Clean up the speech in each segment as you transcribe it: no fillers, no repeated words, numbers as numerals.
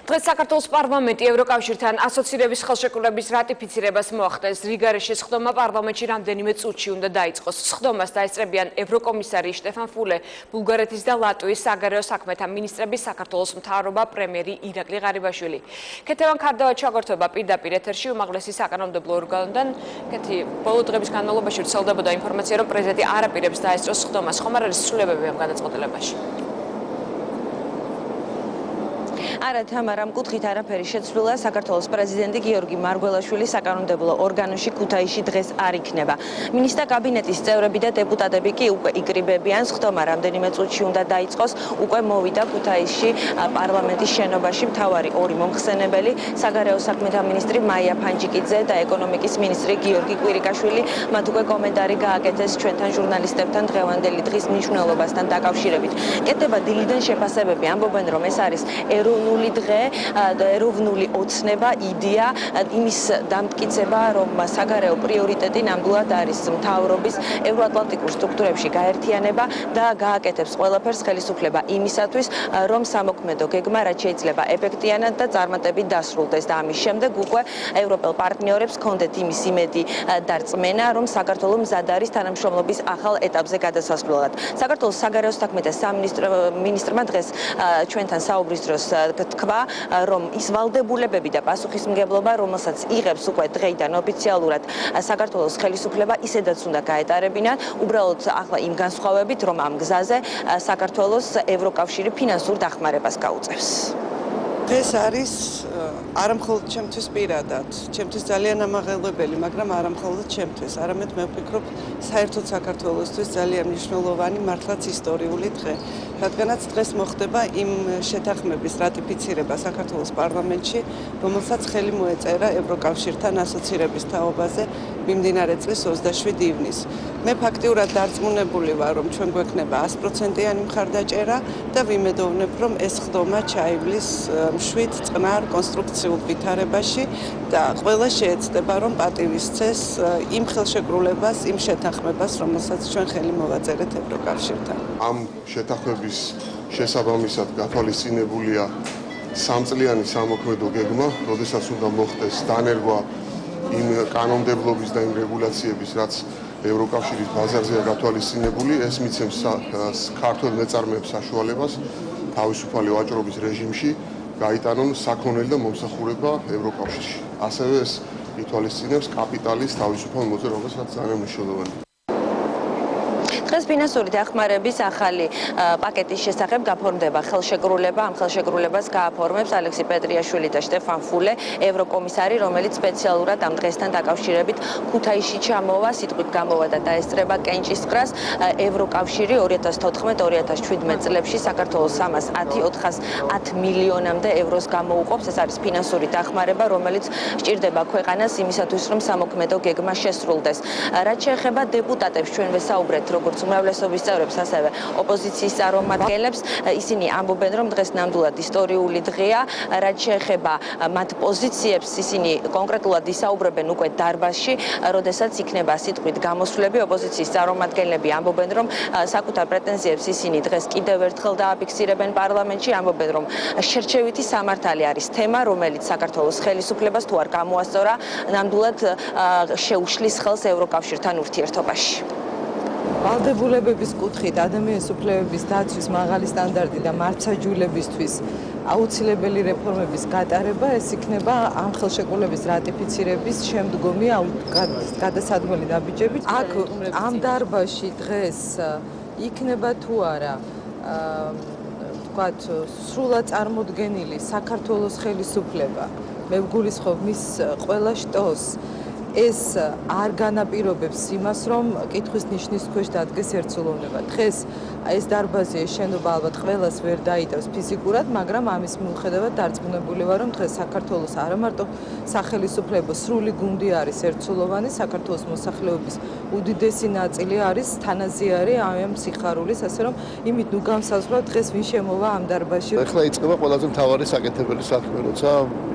დღეს საქართველოს პარლამენტი ევროკავშირთან ასოცირების ხელშეკრულების რატიფიცირებას მოახდენს. რიგარეში სხდომა პარლამენტში რამდენიმე წუთში უნდა დაიწყოს. სხდომას დაესწრებიან ევროკომისარი შტეფან ფულე, ბულგარეთის და ლატვიის საგარეო საქმეთა მინისტრები, საქართველოს მთავრობა, პრემიერი ირაკლი ღარიბაშვილი. ქეთევან ქარდავა ჩაგორთვება პირდაპირ ეთერში უმაღლესი საკანონმდებლო ორგანოდან. კეთი, ბოლო დღების განმავლობაში ვრცელდებოდა ინფორმაცია, რომ პრეზიდენტი არ აპირებს დაესწროს სხდომას. ხომ არ არის ცვლილებები ამ გადაწყვეტილებაში? არა თამარ, ამ კუთხით არაფერი შეცვლილა. საქართველოს პრეზიდენტი გიორგი მარგველაშვილი საკანონმდებლო ორგანოში ქუთაისში დღეს არ იქნება. მინისტრთა კაბინეტის წევრები და დეპუტატები კი უკვე იკრიბებიან. სხდომა რამდენიმე წუთში უნდა დაიწყოს. უკვე მოვიდა ქუთაისში პარლამენტის შენობაში მთავარი ორი მომხსენებელი, საგარეო საქმეთა მინისტრი მაია ფანჯიკიძე და ეკონომიკის მინისტრი გიორგი კვირიკაშვილი. მათ უკვე კომენტარი გააკეთეს ჩვენთან ჟურნალისტებთან დღევანდელი დღის მნიშვნელობასთან დაკავშირებით. კეთდება დილიდან შეფასებები, ამბობენ, რომ ეს არის ეროვნული დღე, ეროვნული ოცნება, იდეა, იმის დამტკიცება, რომ საგარეო პრიორიტეტი ნამდვილად არის მთავრობის ევროატლანტიკურ სტრუქტურებში გაერთიანება და გააკეთებს ყველაფერს ხელისუფლება იმისათვის, რომ სამოქმედო გეგმა რაც შეიძლება ეფექტიანად და წარმატებით დასრულდეს და ამის შემდეგ უკვე ევროპელ პარტნიორებს ჰქონდეთ იმის იმედი და რწმენა, რომ საქართველო მზად არის თანამშრომლობის ახალ ეტაპზე გადასასვლელად. საქართველოს საგარეო საქმეთა სამინისტრმა დღეს ჩვენთან საუბრის დროს თქვა, რომ ის ვალდებულებები და პასუხისმგებლობა, რომელსაც იღებს უკვე დღეიდან ოფიციალურად საქართველოს ხელისუფლება, ისედაც უნდა გაეტარებინათ, უბრალოდ ახლა იმ განსხვავებით, რომ ამ გზაზე საქართველოს ევროკავშირი ფინანსურ დახმარებას გაუწევს. ეს არის არამხოლოდ ჩემთვის პირადად, ჩემთვის ძალიან ამაღელვებელი, მაგრამ არამხოლოდ ჩემთვის, არამედ მე ვფიქრობ, საერთოდ საქართველოსთვის ძალიან მნიშვნელოვანი, მართლაც ისტორიული დღე. რადგანაც დღეს მოხდება იმ შეთანხმების რატიფიცირება საქართველოს პარლამენტში, რომელსაც ხელი მოეწერა ევროკავშირთან ასოცირების თაობაზე მიმდინარე წლის 27 ივნისს. მე ფაქტიურად დარწმუნებული ვარ, რომ ჩვენ გვექნება 100%-იანი მხარდაჭერა და ვიმედოვნებ, რომ ეს ხდომა ჩაივლის მშვიდ, წყნარ, კონსტრუქციულ ვითარებაში და ყველა შეეცდება, რომ პატივისცეს იმ ხელშეკრულებას, იმ შეთანხმებას, რომელსაც ჩვენ ხელი მოვაწერეთ ევროკავშირთან. ამ შეთანხმების შესაბამისად გათვალისწინებულია სამწლიანი სამოქმედო გეგმა, როდესაც უნდა მოხდეს დანერგვა იმ კანონმდებლობის და იმ რეგულაციების, რაც ევროკავშირის ბაზარზეა გათვალისწინებული, ეს მიცემს ქართველ მეწარმეებს საშუალებას თავისუფალი ვაჭრობის რეჟიმში გაიტანონ საქონელი და მომსახურება ევროკავშირში. ასევე ეს ითვალისწინებს კაპიტალის თავისუფალ მოძრაობას, რაც ძალიან მნიშვნელოვანია. დღეს ფინანსური დახმარების ახალი პაკეტის შესახებ გაფორმდება ხელშეკრულება. ამ ხელშეკრულებას გააფორმებს ალექსი პეტრიაშვილი და შტეფან ფულე, ევროკომისარი, რომელიც სპეციალურად ამ დღესთან დაკავშირებით ქუთაისში ჩამოვა, სიტყვით გამოვა და დაესწრება კენჭისყრას. ევროკავშირი 2014-2017 წლებში საქართველოს 310 მილიონამდე ევროს გამოუყოფს. ეს არის ფინანსური დახმარება, რომელიც სჭირდება ქვეყანას იმისათვის, რომ სამოქმედო გეგმა შესრულდეს. რაც შეეხება დეპუტატებს, ჩვენ ვესაუბრეთ როგორც უმრავლესობის წევრებს, ასევე ოპოზიციის წარმომადგენლებს, ისინი ამბობენ, რომ დღეს ნამდვილად ისტორიული დღეა. რაც შეეხება მათ პოზიციებს, ისინი კონკრეტულად ისაუბრებენ უკვე დარბაზში, როდესაც იქნება სიტყვით გამოსვლები. ოპოზიციის წარმომადგენლები ამბობენ, რომ საკუთარ პრეტენზიებს ისინი დღეს კიდევ ერთხელ დააფიქსირებენ პარლამენტში, ამბობენ, რომ შერჩევითი სამართალი არის თემა, რომელიც საქართველოს ხელისუფლებას თუ არ გამოასწორა, ნამდვილად შეუშლის ხელს ევროკავშირთან ურთიერთობაში. ვალდებულებების კუთხით ადამიანის უფლებების დაცვის მაღალი სტანდარტი და მართლმსაჯულებისთვის აუცილებელი რეფორმების გატარება, ეს იქნება ამ ხელშეკრულების რატიფიცირების შემდგომი გადასადგმელი ნაბიჯები. აქ ამ დარბაზში დღეს იქნება თუ არა ვთქვათ, სრულად წარმოდგენილი საქართველოს ხელისუფლება. მე ვგულისხმობ მის ყველა შტოს. ეს არ განაპირობებს იმას, რომ კითხვის ნიშნის ქვეშ დადგეს ერთსულოვნება. დღეს ეს დარბაზი, ეს შენობა ალბათ ყველას ვერ დაიტევს ფიზიკურად, მაგრამ ამის მიუხედავად დარწმუნებული ვარ, რომ დღეს საქართველოს არა მარტო სახელისუფლებო სრული გუნდი არის ერთსულოვანი, საქართველოს მოსახლეობის უდიდესი ნაწილი არის თანაზიარი ამ სიხარულის, ასე რომ იმით ნუ განსაზღვრა დღეს ვინ შემოვა ამ დარბაზში. ახლა იწყება ყველაზე მთავარი საკეთებელი საქმე, როცა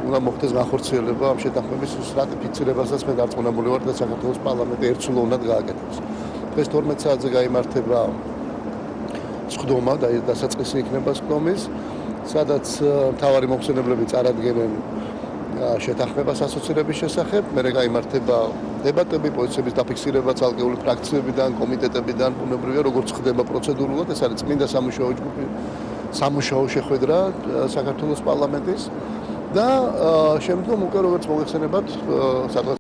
უნდა მოხდეს განხორციელება ამ შეთანხმების რატიფიცირებასაც მე დარწმუნებული ვარ და საქართველოს პარლამენტი ერთსულოვნად გააკეთებს. დღეს 12 საათზე გაიმართება სხდომა და დასაწყისი იქნება სხდომის. სადაც მთავარი მოხსენებლები წარადგენენ შეთანხმებას ასოცირების შესახებ, მერე გაიმართება დებატები, პოზიციების დაფიქსირება ცალკეული ფრაქციებიდან, კომიტეტებიდან, ბუნებრივია, როგორც ხდება პროცედურულად, ეს არის წმინდა სამუშაო ჯგუფი, სამუშაო შეხვედრა საქართველოს პარლამენტის და შემდგომ უკვე როგორც მოგეხსენებათ, სადღაც